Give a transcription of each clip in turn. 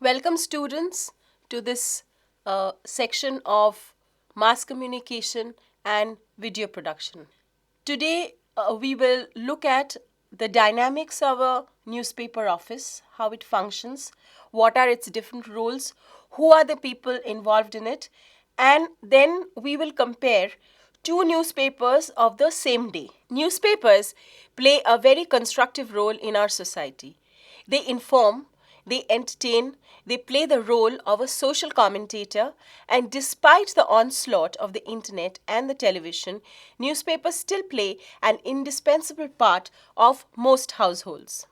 Welcome students to this section of mass communication and video production. Today we will look at the dynamics of a newspaper office, how it functions, what are its different roles, who are the people involved in it, and then we will compare two newspapers of the same day. Newspapers play a very constructive role in our society. They inform, they entertain, they play the role of a social commentator, and despite the onslaught of the internet and the television, newspapers still play an indispensable part of most households.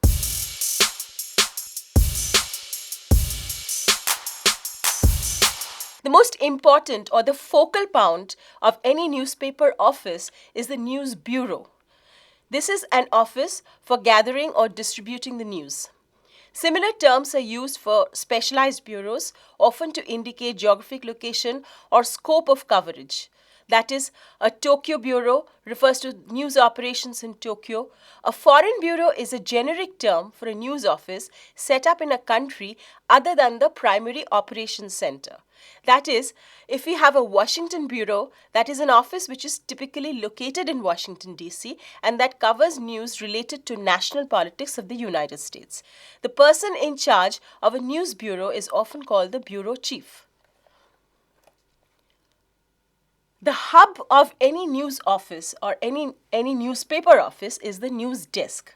The most important or the focal point of any newspaper office is the news bureau. This is an office for gathering or distributing the news. Similar terms are used for specialized bureaus, often to indicate geographic location or scope of coverage. That is, a Tokyo bureau refers to news operations in Tokyo. A foreign bureau is a generic term for a news office set up in a country other than the primary operations center. That is, if we have a Washington bureau, that is an office which is typically located in Washington, D.C., and that covers news related to national politics of the United States. The person in charge of a news bureau is often called the bureau chief. The hub of any news office or any newspaper office is the news desk.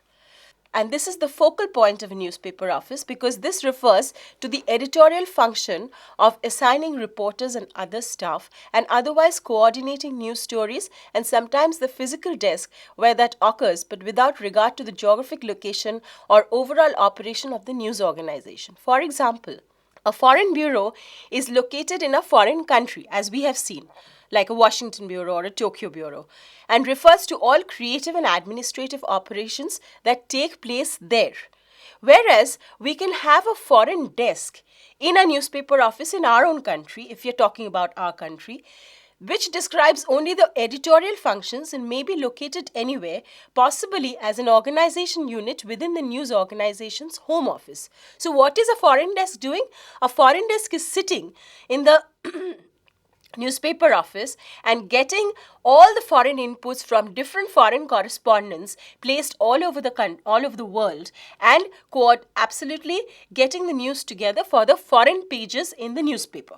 And this is the focal point of a newspaper office because this refers to the editorial function of assigning reporters and other staff and otherwise coordinating news stories, and sometimes the physical desk where that occurs, but without regard to the geographic location or overall operation of the news organization. For example, a foreign bureau is located in a foreign country, as we have seen, like a Washington bureau or a Tokyo bureau, and refers to all creative and administrative operations that take place there. Whereas we can have a foreign desk in a newspaper office in our own country, if you're talking about our country, which describes only the editorial functions and may be located anywhere, possibly as an organization unit within the news organization's home office. So what is a foreign desk doing? A foreign desk is sitting in the newspaper office and getting all the foreign inputs from different foreign correspondents placed all over the world, and absolutely getting the news together for the foreign pages in the newspaper.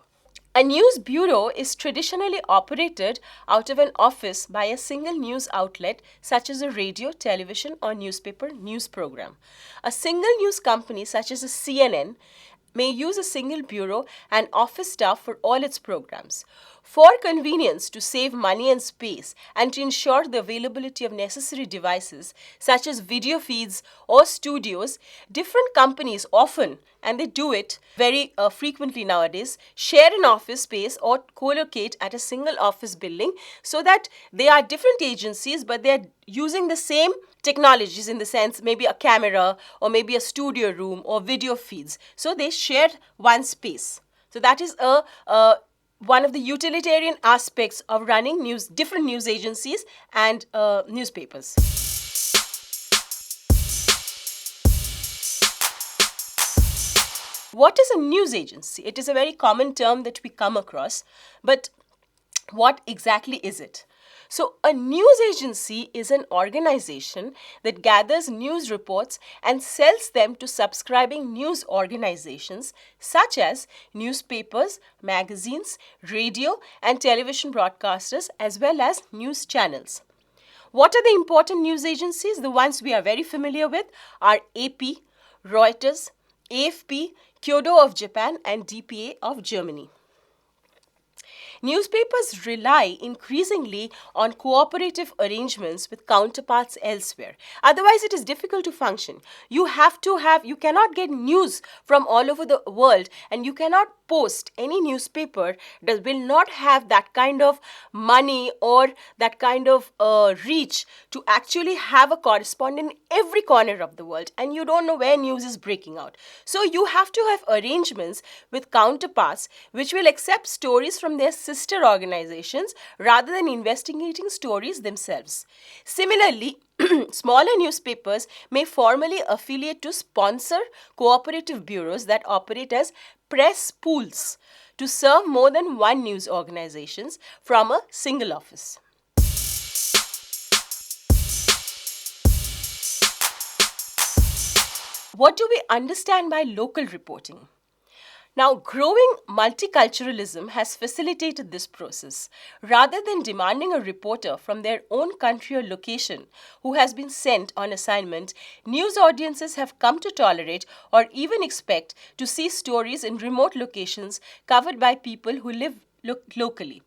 A news bureau is traditionally operated out of an office by a single news outlet such as a radio, television, or newspaper news program. A single news company such as a CNN may use a single bureau and office staff for all its programs. For convenience, to save money and space, and to ensure the availability of necessary devices such as video feeds or studios, different companies often, and they do it very frequently nowadays, share an office space or co-locate at a single office building so that they are different agencies but they are using the same technologies, in the sense maybe a camera or maybe a studio room or video feeds. So they share one space. So that is one of the utilitarian aspects of running different news agencies and newspapers. What is a news agency? It is a very common term that we come across, but what exactly is it? So, a news agency is an organization that gathers news reports and sells them to subscribing news organizations such as newspapers, magazines, radio, and television broadcasters, as well as news channels. What are the important news agencies? The ones we are very familiar with are AP, Reuters, AFP, Kyodo of Japan, and DPA of Germany. Newspapers rely increasingly on cooperative arrangements with counterparts elsewhere. Otherwise, it is difficult to function. You cannot get news from all over the world, and you cannot post any newspaper that will not have that kind of money or that kind of reach to actually have a correspondent in every corner of the world, and you don't know where news is breaking out. So you have to have arrangements with counterparts which will accept stories from their sister organizations rather than investigating stories themselves. Similarly, Smaller newspapers may formally affiliate to sponsor cooperative bureaus that operate as press pools to serve more than one news organizations from a single office. What do we understand by local reporting? Now, growing multiculturalism has facilitated this process. Rather than demanding a reporter from their own country or location who has been sent on assignment, news audiences have come to tolerate or even expect to see stories in remote locations covered by people who live locally.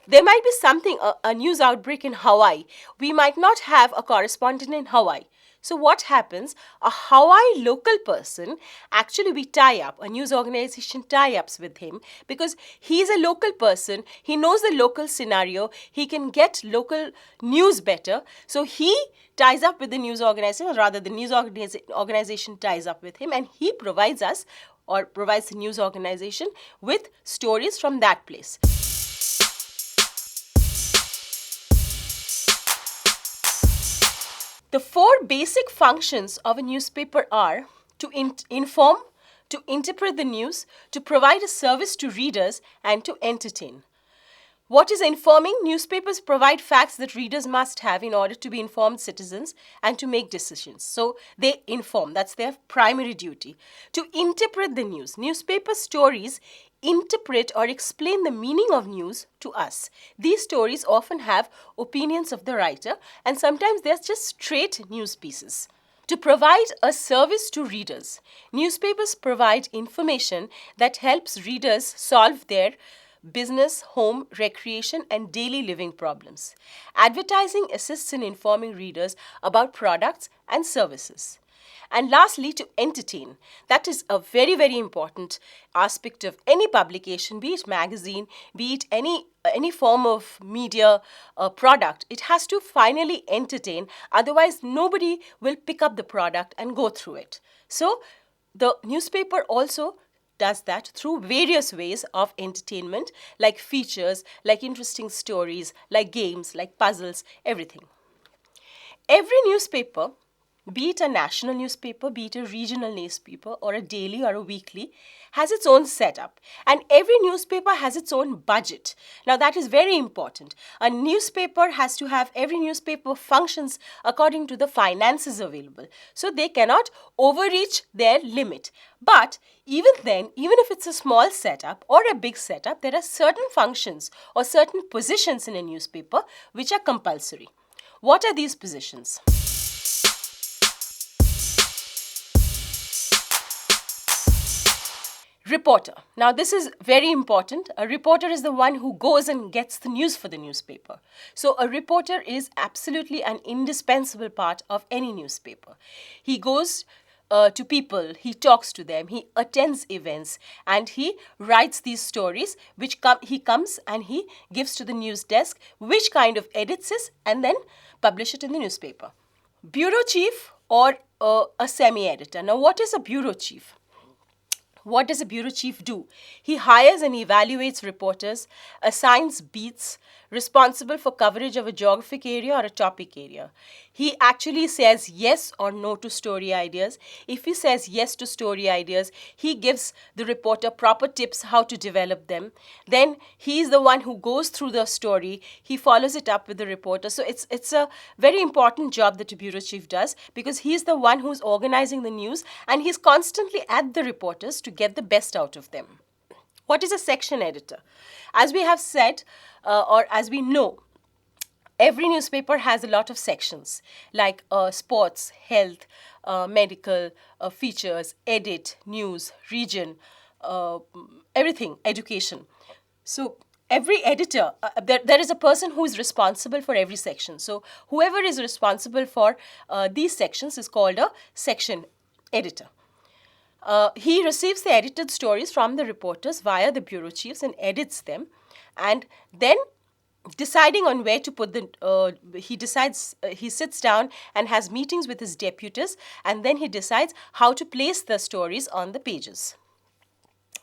There might be a news outbreak in Hawaii. We might not have a correspondent in Hawaii. So what happens? A Hawaii local person, actually we tie up, a news organization tie-ups with him because he's a local person, he knows the local scenario, he can get local news better. So he ties up with the news organization, or rather the news organization ties up with him, and he provides us or provides the news organization with stories from that place. The four basic functions of a newspaper are to inform, to interpret the news, to provide a service to readers, and to entertain. What is informing? Newspapers provide facts that readers must have in order to be informed citizens and to make decisions. So they inform, that's their primary duty. To interpret the news, newspaper stories interpret or explain the meaning of news to us. These stories often have opinions of the writer, and sometimes they're just straight news pieces. To provide a service to readers, newspapers provide information that helps readers solve their business, home, recreation, and daily living problems. Advertising assists in informing readers about products and services. And lastly, to entertain. That is a very, very important aspect of any publication, be it magazine, be it any form of media product. It has to finally entertain, otherwise nobody will pick up the product and go through it. So the newspaper also does that through various ways of entertainment, like features, like interesting stories, like games, like puzzles, everything. Every newspaper, be it a national newspaper, be it a regional newspaper, or a daily or a weekly, has its own setup. And every newspaper has its own budget. Now that is very important. A newspaper has to have, every newspaper functions according to the finances available. So they cannot overreach their limit. But even then, even if it's a small setup or a big setup, there are certain functions or certain positions in a newspaper which are compulsory. What are these positions? Reporter. Now this is very important. A reporter is the one who goes and gets the news for the newspaper. So a reporter is absolutely an indispensable part of any newspaper. He goes to people, he talks to them, he attends events, and he writes these stories which he comes and he gives to the news desk, which kind of edits it and then publish it in the newspaper. Bureau chief or a semi-editor. Now what is a bureau chief? What does a bureau chief do? He hires and evaluates reporters, assigns beats, responsible for coverage of a geographic area or a topic area. He actually says yes or no to story ideas. If he says yes to story ideas, he gives the reporter proper tips how to develop them. Then he is the one who goes through the story. He follows it up with the reporter. So it's a very important job that a bureau chief does, because he's the one who's organizing the news and he's constantly at the reporters to get the best out of them. What is a section editor? As we have said, or as we know, every newspaper has a lot of sections like sports, health, medical, features, edit, news, region, everything, education. So every editor, there is a person who is responsible for every section. So whoever is responsible for these sections is called a section editor. He receives the edited stories from the reporters via the bureau chiefs and edits them, and then deciding on where to put he sits down and has meetings with his deputies, and then he decides how to place the stories on the pages.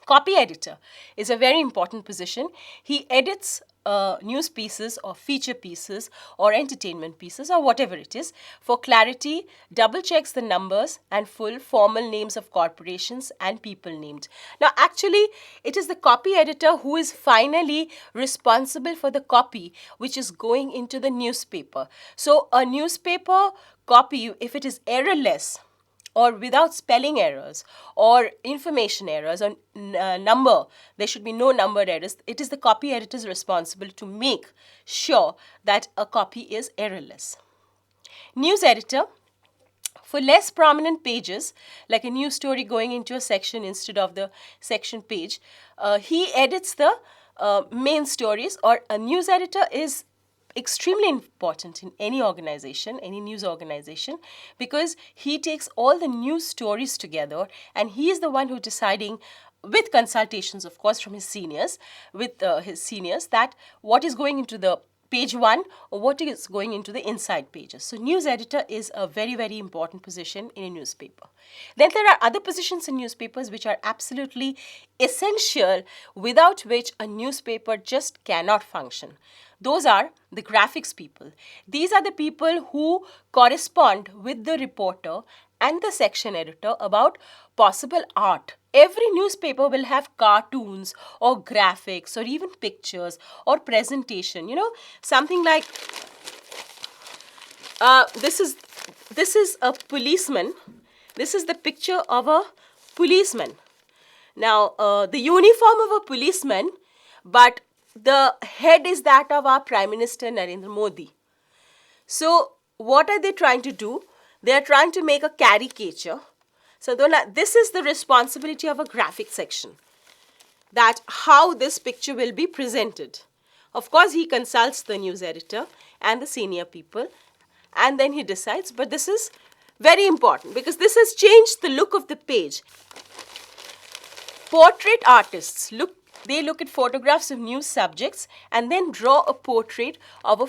Copy editor is a very important position. He edits news pieces or feature pieces or entertainment pieces or whatever it is. For clarity, double checks the numbers and full formal names of corporations and people named. Now actually it is the copy editor who is finally responsible for the copy which is going into the newspaper. So a newspaper copy, if it is errorless or without spelling errors or information errors or number, there should be no number errors. It is the copy editor's responsibility to make sure that a copy is errorless. News editor, for less prominent pages, like a news story going into a section instead of the section page, he edits the main stories, or a news editor is extremely important in any organization, any news organization, because he takes all the news stories together and he is the one who deciding, with consultations of course from his seniors, that what is going into the page 1 or what is going into the inside pages. So news editor is a very, very important position in a newspaper. Then there are other positions in newspapers which are absolutely essential, without which a newspaper just cannot function. Those are the graphics people. These are the people who correspond with the reporter and the section editor about possible art. Every newspaper will have cartoons or graphics or even pictures or presentation. You know, something like this is a policeman. This is the picture of a policeman. Now, the uniform of a policeman, but the head is that of our Prime Minister Narendra Modi. So, what are they trying to do? They are trying to make a caricature. So, this is the responsibility of a graphic section, that how this picture will be presented. Of course, he consults the news editor and the senior people, and then he decides. But this is very important because this has changed the look of the page. Portrait artists look at photographs of news subjects and then draw a portrait of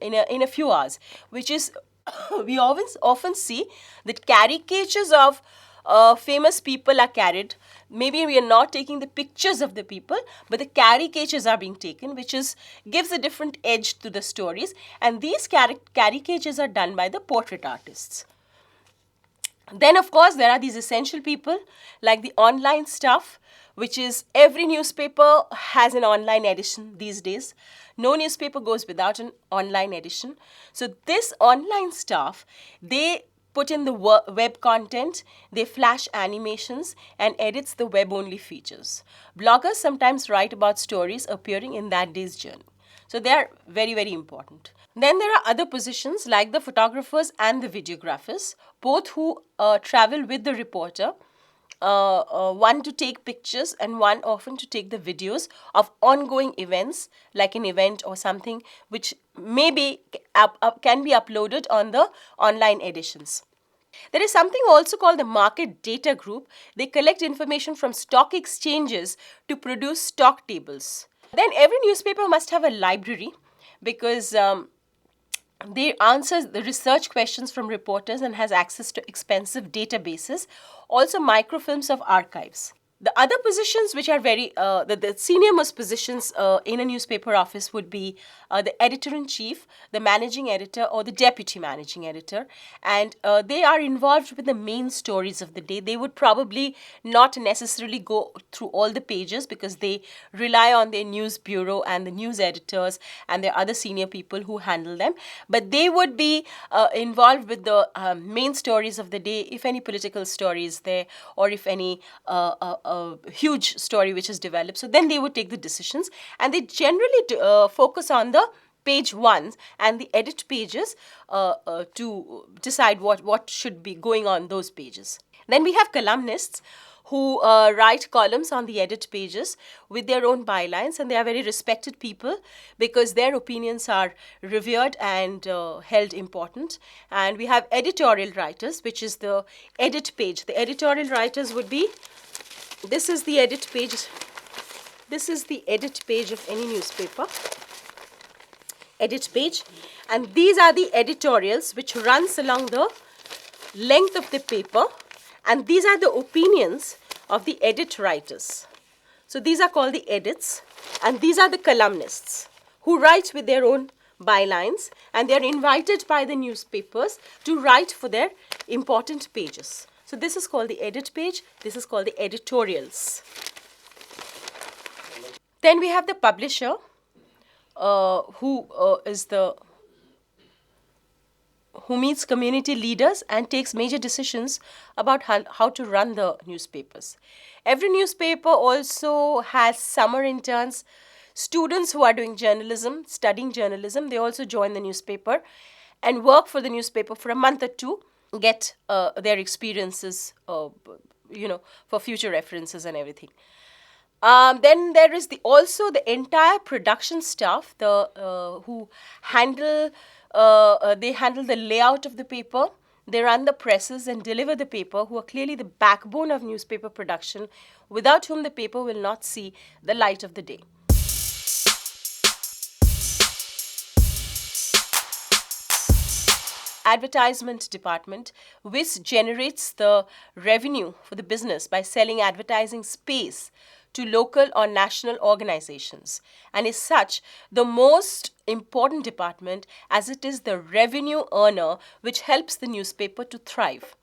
in a few hours, which is we often see that caricatures of famous people are carried. Maybe we are not taking the pictures of the people, but the caricatures are being taken, which gives a different edge to the stories. And these caricatures are done by the portrait artists. Then, of course, there are these essential people like the online stuff, which is every newspaper has an online edition these days. No newspaper goes without an online edition. So this online stuff, they put in the web content, they flash animations and edits the web-only features. Bloggers sometimes write about stories appearing in that day's journal. So they are very, very important. Then there are other positions like the photographers and the videographers, both who travel with the reporter, one to take pictures and one often to take the videos of ongoing events, like an event or something which maybe can be uploaded on the online editions. There is something also called the market data group. They collect information from stock exchanges to produce stock tables. Then every newspaper must have a library because they answer the research questions from reporters and has access to expensive databases, also microfilms of archives. The other positions which are the senior most positions in a newspaper office would be the editor-in-chief, the managing editor or the deputy managing editor, and they are involved with the main stories of the day. They would probably not necessarily go through all the pages because they rely on their news bureau and the news editors and their other senior people who handle them, but they would be involved with the main stories of the day, if any political story is there or if any huge story which is developed. So then they would take the decisions, and they generally focus on the page 1 and the edit pages to decide what should be going on those pages. Then we have columnists who write columns on the edit pages with their own bylines, and they are very respected people because their opinions are revered and held important. And we have editorial writers, which is the edit page. The editorial writers would be, this is the edit page. This is the edit page of any newspaper. Edit page. And these are the editorials which runs along the length of the paper. And these are the opinions of the edit writers. So these are called the edits, and these are the columnists who write with their own bylines, and they are invited by the newspapers to write for their important pages. So this is called the edit page, this is called the editorials. Then we have the publisher, who meets community leaders and takes major decisions about how to run the newspapers. Every newspaper also has summer interns, students who are doing journalism, studying journalism. They also join the newspaper and work for the newspaper for a month or two, get their experiences, for future references and everything. Then there is also the entire production staff, who handle the layout of the paper. They run the presses and deliver the paper, who are clearly the backbone of newspaper production, without whom the paper will not see the light of the day. Advertisement Department, which generates the revenue for the business by selling advertising space to local or national organizations, and is such the most important department as it is the revenue earner which helps the newspaper to thrive.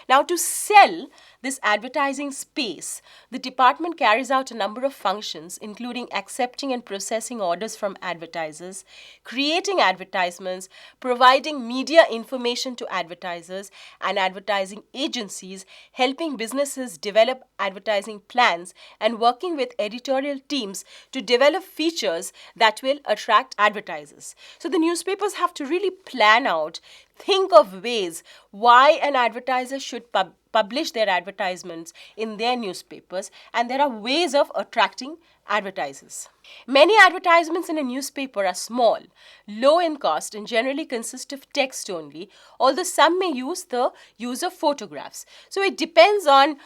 Now, to sell this advertising space, the department carries out a number of functions, including accepting and processing orders from advertisers, creating advertisements, providing media information to advertisers and advertising agencies, helping businesses develop advertising plans, and working with editorial teams to develop features that will attract advertisers. So the newspapers have to really plan out, think of ways why an advertiser should publish their advertisements in their newspapers, and there are ways of attracting advertisers. Many advertisements in a newspaper are small, low in cost, and generally consist of text only, although some may use the use of photographs. So it depends on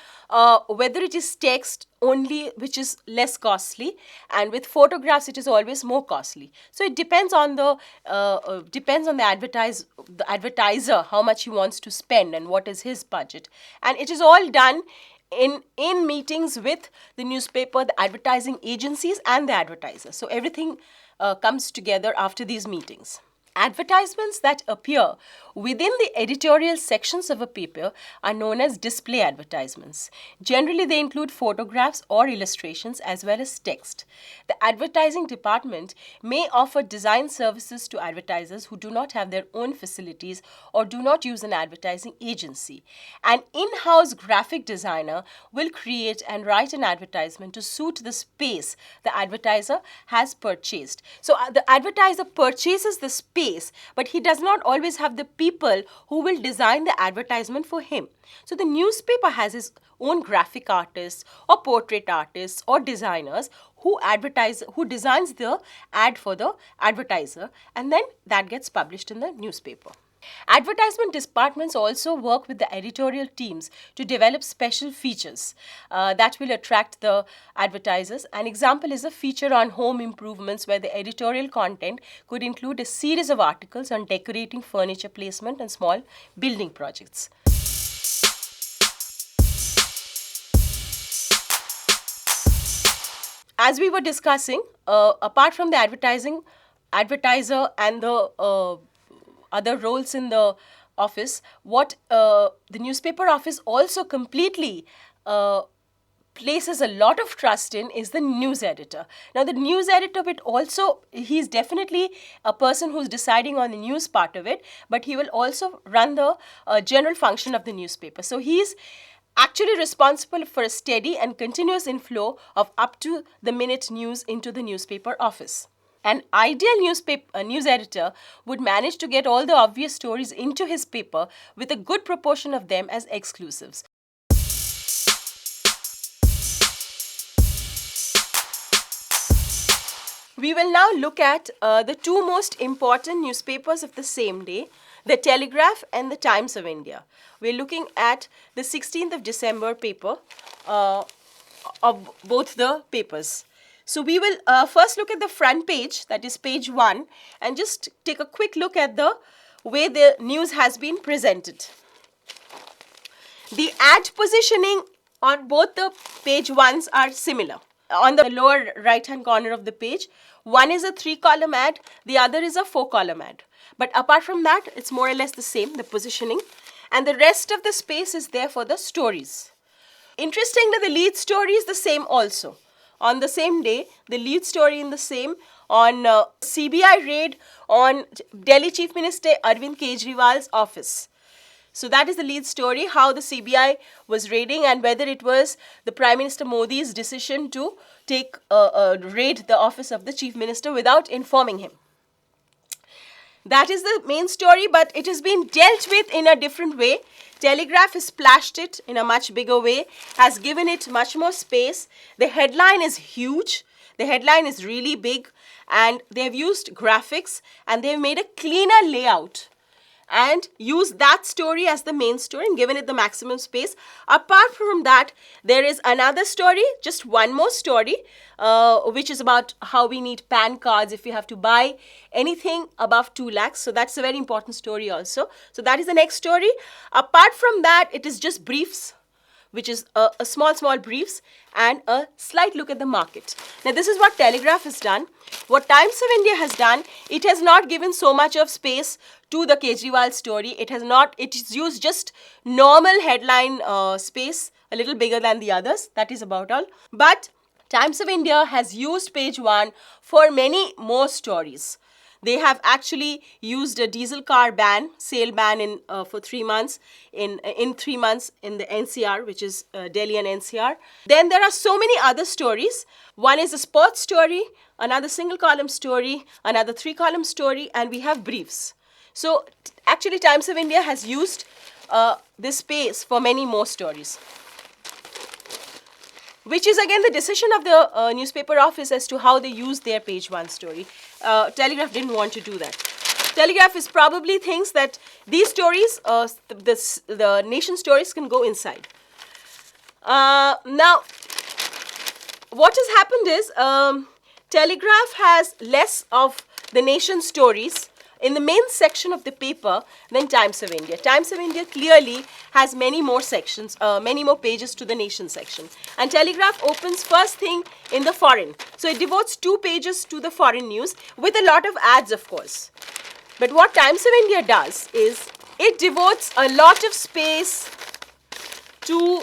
whether it is text only, which is less costly, and with photographs it is always more costly. So it depends on the advertiser, how much he wants to spend and what is his budget, and it is all done in meetings with the newspaper, the advertising agencies, and the advertisers. So everything comes together after these meetings. Advertisements that appear within the editorial sections of a paper are known as display advertisements. Generally, they include photographs or illustrations as well as text. The advertising department may offer design services to advertisers who do not have their own facilities or do not use an advertising agency. An in-house graphic designer will create and write an advertisement to suit the space the advertiser has purchased. So the advertiser purchases the space, but he does not always have the people who will design the advertisement for him. So the newspaper has its own graphic artists or portrait artists or designers who designs the ad for the advertiser, and then that gets published in the newspaper. Advertisement departments also work with the editorial teams to develop special features that will attract the advertisers. An example is a feature on home improvements, where the editorial content could include a series of articles on decorating furniture placement and small building projects. As we were discussing, apart from the advertiser and the other roles in the office, what the newspaper office also completely places a lot of trust in is the news editor. Now, the news editor he's definitely a person who's deciding on the news part of it, but he will also run the general function of the newspaper. So he's actually responsible for a steady and continuous inflow of up-to-the-minute news into the newspaper office. An ideal news editor would manage to get all the obvious stories into his paper, with a good proportion of them as exclusives. We will now look at the two most important newspapers of the same day, the Telegraph and the Times of India. We're looking at the 16th of December paper of both the papers. So we will first look at the front page, that is page 1, and just take a quick look at the way the news has been presented. The ad positioning on both the page 1s are similar. on the lower right-hand corner of the page. One is a 3-column ad, the other is a 4-column ad. But apart from that, it's more or less the same, the positioning. And the rest of the space is there for the stories. Interestingly, the lead story is the same also. On the same day, the lead story in the same on CBI raid on Delhi Chief Minister Arvind Kejriwal's office. So that is the lead story, how the CBI was raiding and whether it was the Prime Minister Modi's decision to take raid the office of the Chief Minister without informing him. That is the main story, but it has been dealt with in a different way. Telegraph has splashed it in a much bigger way, has given it much more space. The headline is huge. The headline is really big, and they have used graphics and they have made a cleaner layout and used that story as the main story and given it the maximum space. Apart from that, there is another story, just one more story, which is about how we need PAN cards if we have to buy anything above 2 lakhs. So that's a very important story also. So that is the next story. Apart from that, it is just briefs, which is a small briefs and a slight look at the market. Now this is what Telegraph has done. What Times of India has done, it has not given so much of space to the Kejriwal story. It has used just normal headline space, a little bigger than the others. That is about all. But Times of India has used page 1 for many more stories. They have actually used a diesel car ban, sale ban for 3 months, in 3 months in the NCR, which is Delhi and NCR. Then there are so many other stories. One is a sports story, another single column story, another 3-column story, and we have briefs. So actually Times of India has used this space for many more stories, which is again the decision of the newspaper office as to how they use their page 1 story. Telegraph didn't want to do that. Telegraph is probably thinks that these stories, the nation stories, can go inside. Now, what has happened is Telegraph has less of the nation stories in the main section of the paper than Times of India. Times of India clearly has many more sections, many more pages to the nation section. And Telegraph opens first thing in the foreign. So it devotes 2 pages to the foreign news with a lot of ads, of course. But what Times of India does is it devotes a lot of space to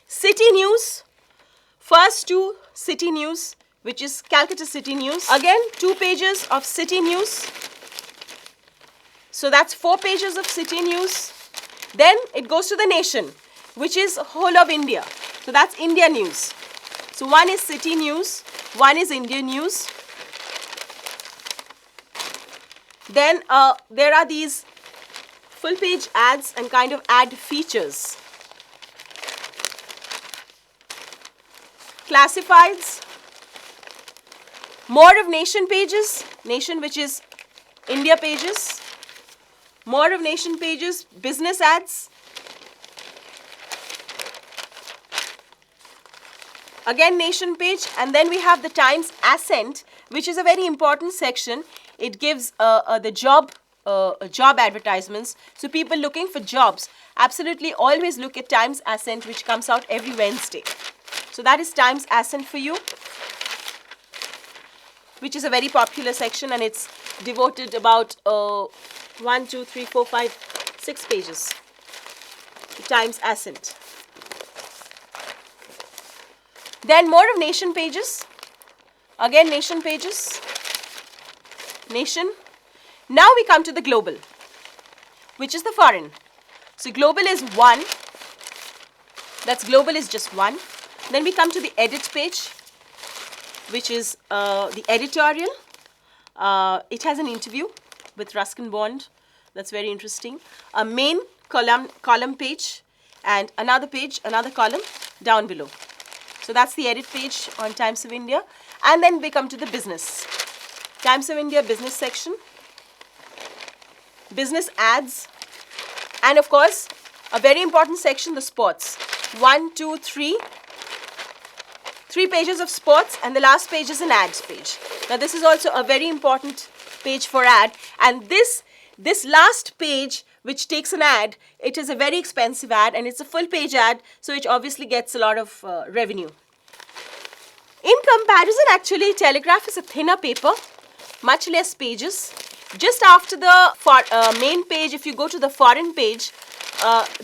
city news. First to city news, which is Calcutta City News. Again, 2 pages of city news. So that's 4 pages of city news. Then it goes to the nation, which is whole of India. So that's India news. So one is city news, one is India news. Then there are these full page ads and kind of ad features. Classifieds. More of nation pages, nation which is India pages. More of nation pages, business ads. Again nation page, and then we have the Times Ascent, which is a very important section. It gives the job advertisements. So people looking for jobs absolutely always look at Times Ascent, which comes out every Wednesday. So that is Times Ascent for you, which is a very popular section, and it's devoted about 1, 2, 3, 4, 5, 6 pages to Times Ascent. Then more of nation pages. Again nation pages. Nation. Now we come to the global, which is the foreign. So global is 1. That's global is just 1. Then we come to the edit page, which is the editorial. It has an interview with Ruskin Bond. That's very interesting. A main column page and another page, another column down below. So that's the edit page on Times of India. And then we come to the business. Times of India business section. Business ads. And of course, a very important section, the sports. 1, 2, 3. 3 pages of sports, and the last page is an ads page. Now this is also a very important page for ad, and this last page, which takes an ad, it is a very expensive ad and it's a full page ad, so it obviously gets a lot of revenue. In comparison, actually, Telegraph is a thinner paper, much less pages. Just after the main page, if you go to the foreign page,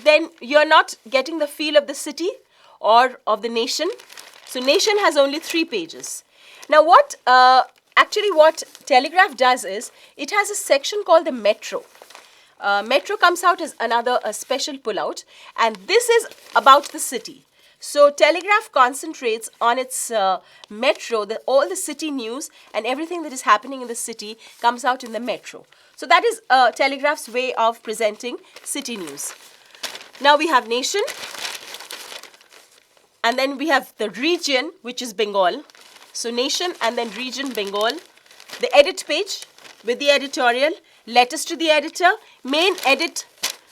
then you're not getting the feel of the city or of the nation. So nation has only 3 pages. Now what Telegraph does is, it has a section called the Metro. Metro comes out as another special pullout, and this is about the city. So Telegraph concentrates on its Metro, all the city news and everything that is happening in the city comes out in the Metro. So that is Telegraph's way of presenting city news. Now we have nation, and then we have the region, which is Bengal. So nation and then region, Bengal. The edit page with the editorial, letters to the editor, main edit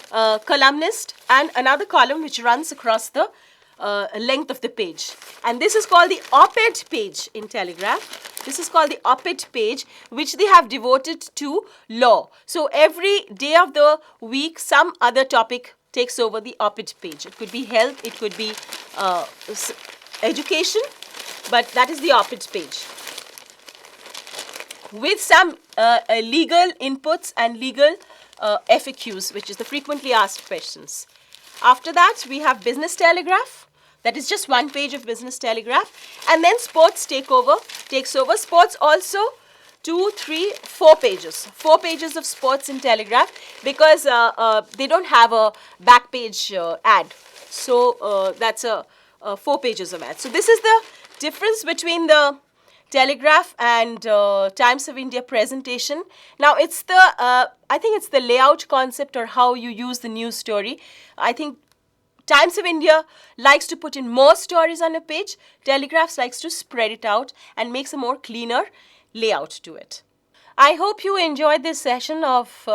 columnist, and another column which runs across the length of the page. And this is called the op-ed page in Telegraph. This is called the op-ed page, which they have devoted to law. So every day of the week, some other topic takes over the op-ed page. It could be health, it could be education, but that is the op-ed page, with some legal inputs and legal FAQs, which is the frequently asked questions. After that, we have Business Telegraph. That is just 1 page of Business Telegraph. And then Sports takes over. Sports also 2, 3, 4 pages. 4 pages of sports in Telegraph, because they don't have a back page ad. So that's 4 pages of ad. So this is the difference between the Telegraph and Times of India presentation. Now it's the, I think it's the layout concept, or how you use the news story. I think Times of India likes to put in more stories on a page. Telegraph likes to spread it out and makes a more cleaner layout to it. I hope you enjoyed this session of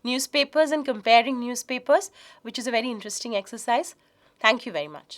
newspapers and comparing newspapers, which is a very interesting exercise. Thank you very much.